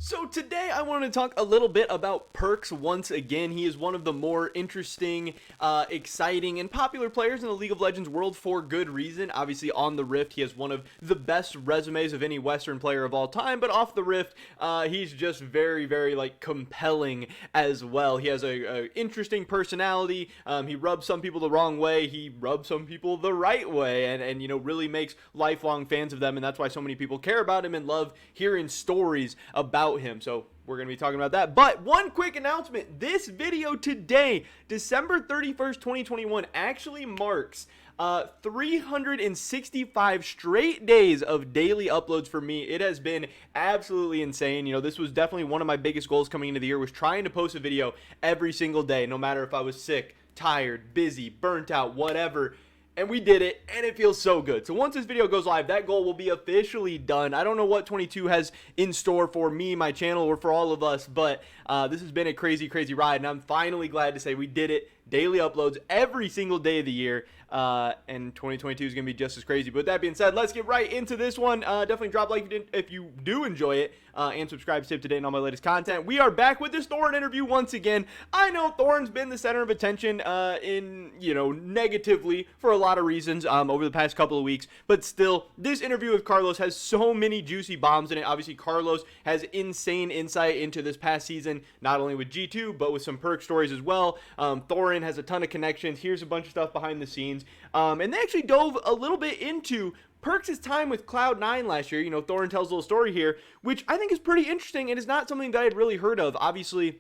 So today I want to talk a little bit about Perkz once again. He is one of the more interesting, exciting, and popular players in the League of Legends world for good reason. Obviously on the Rift, he has one of the best resumes of any Western player of all time, but off the Rift, he's just very, very compelling as well. He has a interesting personality. He rubs some people the wrong way. He rubs some people the right way, and really makes lifelong fans of them, and that's why so many people care about him and love hearing stories about him. So we're going to be talking about that. But one quick announcement. This video today, December 31st, 2021, actually marks 365 straight days of daily uploads for me. It has been absolutely insane. This was definitely one of my biggest goals coming into the year, was trying to post a video every single day, no matter if I was sick, tired, busy, burnt out, whatever. And we did it, and it feels so good. So once this video goes live, that goal will be officially done. I don't know what 22 has in store for me, my channel, or for all of us, but this has been a crazy, crazy ride, and I'm finally glad to say we did it. Daily uploads every single day of the year, and 2022 is going to be just as crazy. But with that being said, let's get right into this one. Definitely drop a like if you do enjoy it, and subscribe to stay up to date on all my latest content. We are back with this Thorin interview once again. I know Thorin's been the center of attention negatively for a lot of reasons over the past couple of weeks, but still, this interview with Carlos has so many juicy bombs in it. Obviously, Carlos has insane insight into this past season, not only with G2, but with some Perkz stories as well. Thorin has a ton of connections. Here's a bunch of stuff behind the scenes. And they actually dove a little bit into Perkz' time with Cloud9 last year. Thorin tells a little story here, which I think is pretty interesting and is not something that I had really heard of. Obviously,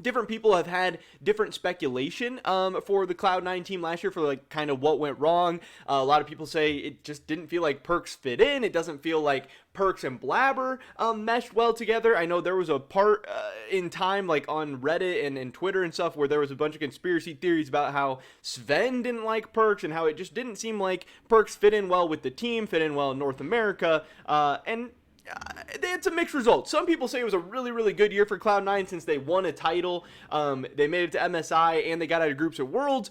different people have had different speculation for the Cloud9 team last year for kind of what went wrong. A lot of people say it just didn't feel like Perkz fit in. It doesn't feel like Perkz and Blabber meshed well together. I know there was a part in time on Reddit and Twitter and stuff where there was a bunch of conspiracy theories about how Sven didn't like Perkz and how it just didn't seem like Perkz fit in well with the team, fit in well in North America, and they had some mixed results. Some people say it was a really, really good year for Cloud9 since they won a title. They made it to MSI and they got out of groups at Worlds.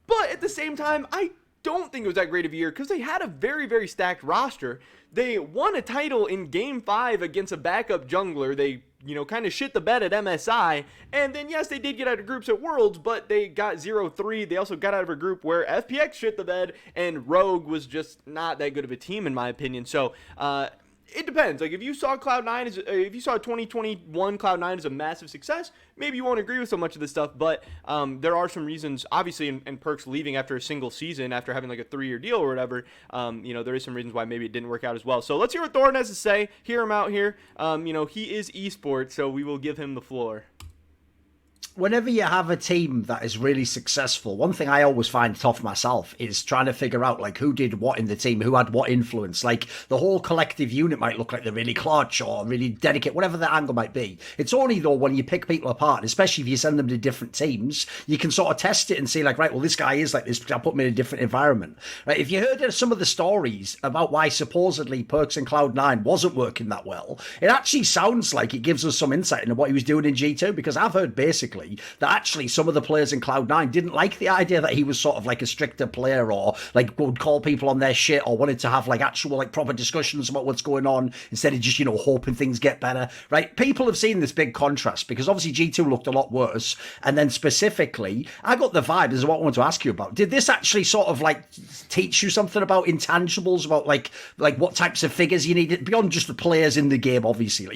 But at the same time, I don't think it was that great of a year because they had a very, very stacked roster. They won a title in Game 5 against a backup jungler. They, kind of shit the bed at MSI. And then, yes, they did get out of groups at Worlds, but they got 0-3. They also got out of a group where FPX shit the bed and Rogue was just not that good of a team, in my opinion. So, it depends. If you saw if you saw 2021 Cloud9 as a massive success, maybe you won't agree with so much of this stuff, but there are some reasons, obviously, in Perkz leaving after a single season, after having a 3-year deal or whatever, there is some reasons why maybe it didn't work out as well. So let's hear what Thorin has to say. Hear him out here. He is esports, so we will give him the floor. Whenever you have a team that is really successful, one thing I always find tough myself is trying to figure out who did what in the team, who had what influence. The whole collective unit might look like they're really clutch or really dedicated, whatever the angle might be. It's only though when you pick people apart, especially if you send them to different teams, you can sort of test it and see right, well, this guy is like this because I put him in a different environment. Right? If you heard some of the stories about why supposedly Perkz and Cloud9 wasn't working that well, it actually sounds like it gives us some insight into what he was doing in G2, because I've heard basically that actually some of the players in Cloud9 didn't like the idea that he was sort of a stricter player or would call people on their shit or wanted to have actual proper discussions about what's going on instead of just, hoping things get better, right? People have seen this big contrast because obviously G2 looked a lot worse. And then specifically, I got the vibe, this is what I want to ask you about. Did this actually sort of teach you something about intangibles, about what types of figures you need beyond just the players in the game, obviously?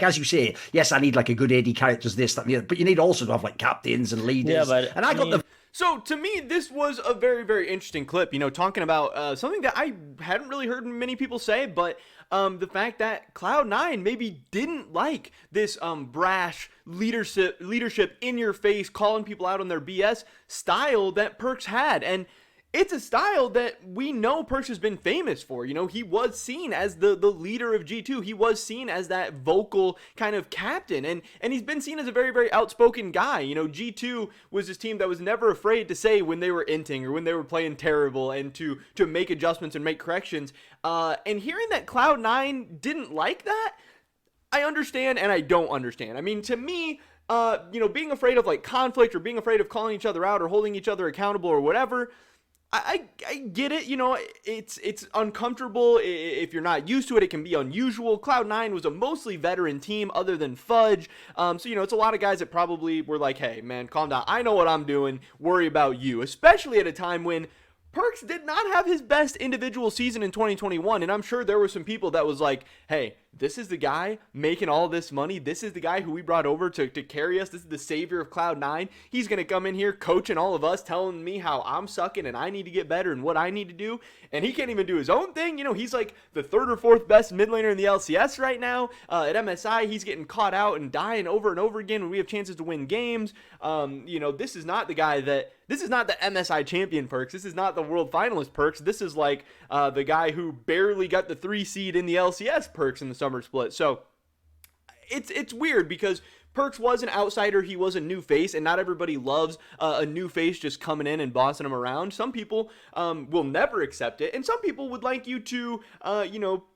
As you say, yes, I need a good AD characters, this, that, and the other, but you need also to have captains and leaders. Yeah, but and I got the. So to me, this was a very, very interesting clip. Talking about something that I hadn't really heard many people say, but the fact that Cloud9 maybe didn't like this brash leadership in your face, calling people out on their BS style that Perkz had, and it's a style that we know Perkz has been famous for. He was seen as the leader of G2. He was seen as that vocal kind of captain. And he's been seen as a very, very outspoken guy. G2 was this team that was never afraid to say when they were inting or when they were playing terrible and to make adjustments and make corrections. And hearing that Cloud9 didn't like that, I understand and I don't understand. I mean, to me, being afraid of conflict or being afraid of calling each other out or holding each other accountable or whatever, I get it. It's uncomfortable if you're not used to it. It can be unusual. Cloud9 was a mostly veteran team other than Fudge. So, it's a lot of guys that probably were like, hey, man, calm down. I know what I'm doing. Worry about you. Especially at a time when Perkz did not have his best individual season in 2021, and I'm sure there were some people that was like, hey, this is the guy making all this money. This is the guy who we brought over to carry us. This is the savior of Cloud9. He's going to come in here coaching all of us, telling me how I'm sucking and I need to get better and what I need to do, and he can't even do his own thing. He's like the third or fourth best mid laner in the LCS right now. At MSI, he's getting caught out and dying over and over again when we have chances to win games. This is not the guy that... This is not the MSI champion Perkz. This is not the world finalist Perkz. This is like the guy who barely got the 3 seed in the LCS Perkz in the summer split. So it's weird because Perkz was an outsider. He was a new face, and not everybody loves a new face just coming in and bossing them around. Some people will never accept it, and some people would like you to,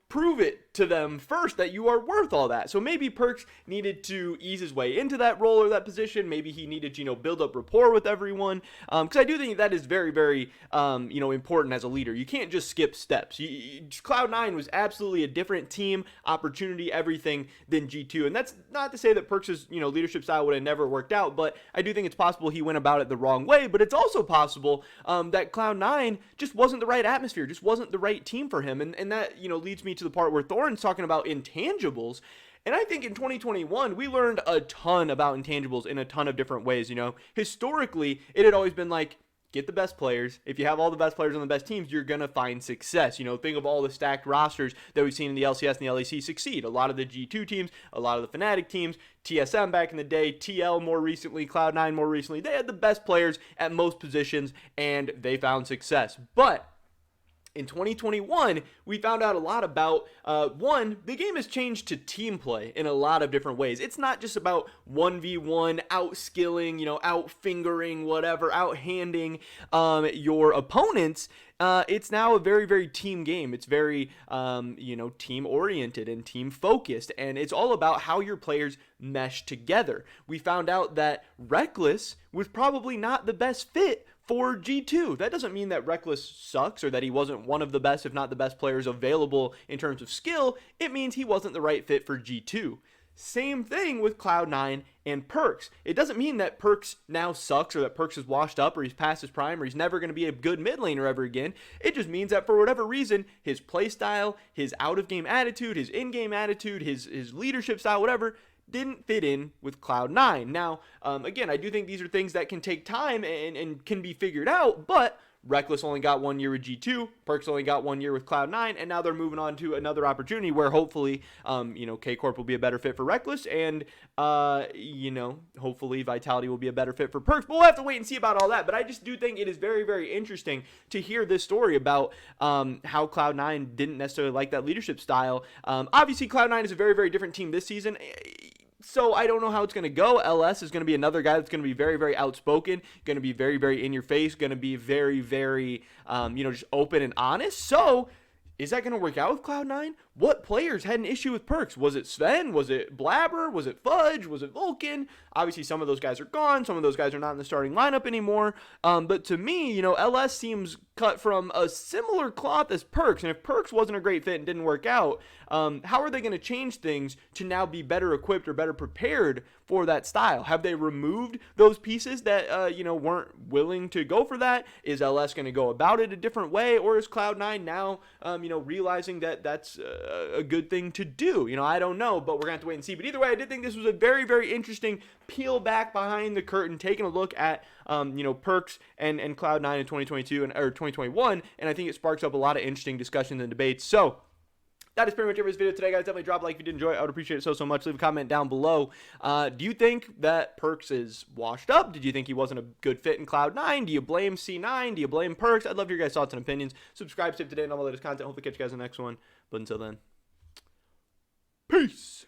prove it to them first that you are worth all that. So maybe Perkz needed to ease his way into that role or that position. Maybe he needed to, build up rapport with everyone. Because I do think that is very, very, important as a leader. You can't just skip steps. Cloud9 was absolutely a different team, opportunity, everything than G2. And that's not to say that Perkz's, leadership style would have never worked out, but I do think it's possible he went about it the wrong way. But it's also possible that Cloud9 just wasn't the right atmosphere, just wasn't the right team for him. And that, leads me to the part where Thorin's talking about intangibles. And I think in 2021, we learned a ton about intangibles in a ton of different ways. Historically, it had always been like, get the best players. If you have all the best players on the best teams, you're going to find success. Think of all the stacked rosters that we've seen in the LCS and the LEC succeed. A lot of the G2 teams, a lot of the Fnatic teams, TSM back in the day, TL more recently, Cloud9 more recently. They had the best players at most positions, and they found success. But in 2021, we found out a lot about, one, the game has changed to team play in a lot of different ways. It's not just about 1v1, out-skilling, out-fingering, whatever, out-handing your opponents. It's now a very, very team game. It's very, team-oriented and team-focused, and it's all about how your players mesh together. We found out that Reckless was probably not the best fit for G2. That doesn't mean that Reckless sucks or that he wasn't one of the best, if not the best players available in terms of skill. It means he wasn't the right fit for G2. Same thing with Cloud9 and Perkz. It doesn't mean that Perkz now sucks or that Perkz is washed up or he's past his prime or he's never going to be a good mid laner ever again. It just means that for whatever reason, his play style, his out-of-game attitude, his in-game attitude, his leadership style, whatever, didn't fit in with Cloud9. Now, again, I do think these are things that can take time and can be figured out, but Reckless only got 1 year with G2, Perkz only got 1 year with Cloud9, and now they're moving on to another opportunity where hopefully, K-Corp will be a better fit for Reckless, and, hopefully Vitality will be a better fit for Perkz, but we'll have to wait and see about all that. But I just do think it is very, very interesting to hear this story about how Cloud9 didn't necessarily like that leadership style. Obviously, Cloud9 is a very, very different team this season. So I don't know how it's going to go. LS is going to be another guy that's going to be very, very outspoken, going to be very, very in your face, going to be very, very, just open and honest. So is that going to work out with Cloud9? What players had an issue with Perkz? Was it Sven? Was it Blabber? Was it Fudge? Was it Vulcan? Obviously, some of those guys are gone. Some of those guys are not in the starting lineup anymore. But to me, LS seems cut from a similar cloth as Perkz. And if Perkz wasn't a great fit and didn't work out, how are they going to change things to now be better equipped or better prepared for that style? Have they removed those pieces that, weren't willing to go for that? Is LS going to go about it a different way? Or is Cloud9 now, realizing that that's a good thing to do? I don't know, but we're going to have to wait and see. But either way, I did think this was a very, very interesting peel back behind the curtain, taking a look at, Perkz and Cloud9 in 2022 or 2021. And I think it sparks up a lot of interesting discussions and debates. So that is pretty much everybody's video today, guys. Definitely drop a like if you did enjoy it. I would appreciate it so much. Leave a comment down below. Do you think that Perkz is washed up? Did you think he wasn't a good fit in Cloud9? Do you blame C9? Do you blame Perkz? I'd love your guys' thoughts and opinions. Subscribe to today and all my latest content. Hopefully catch you guys in the next one. But until then, peace.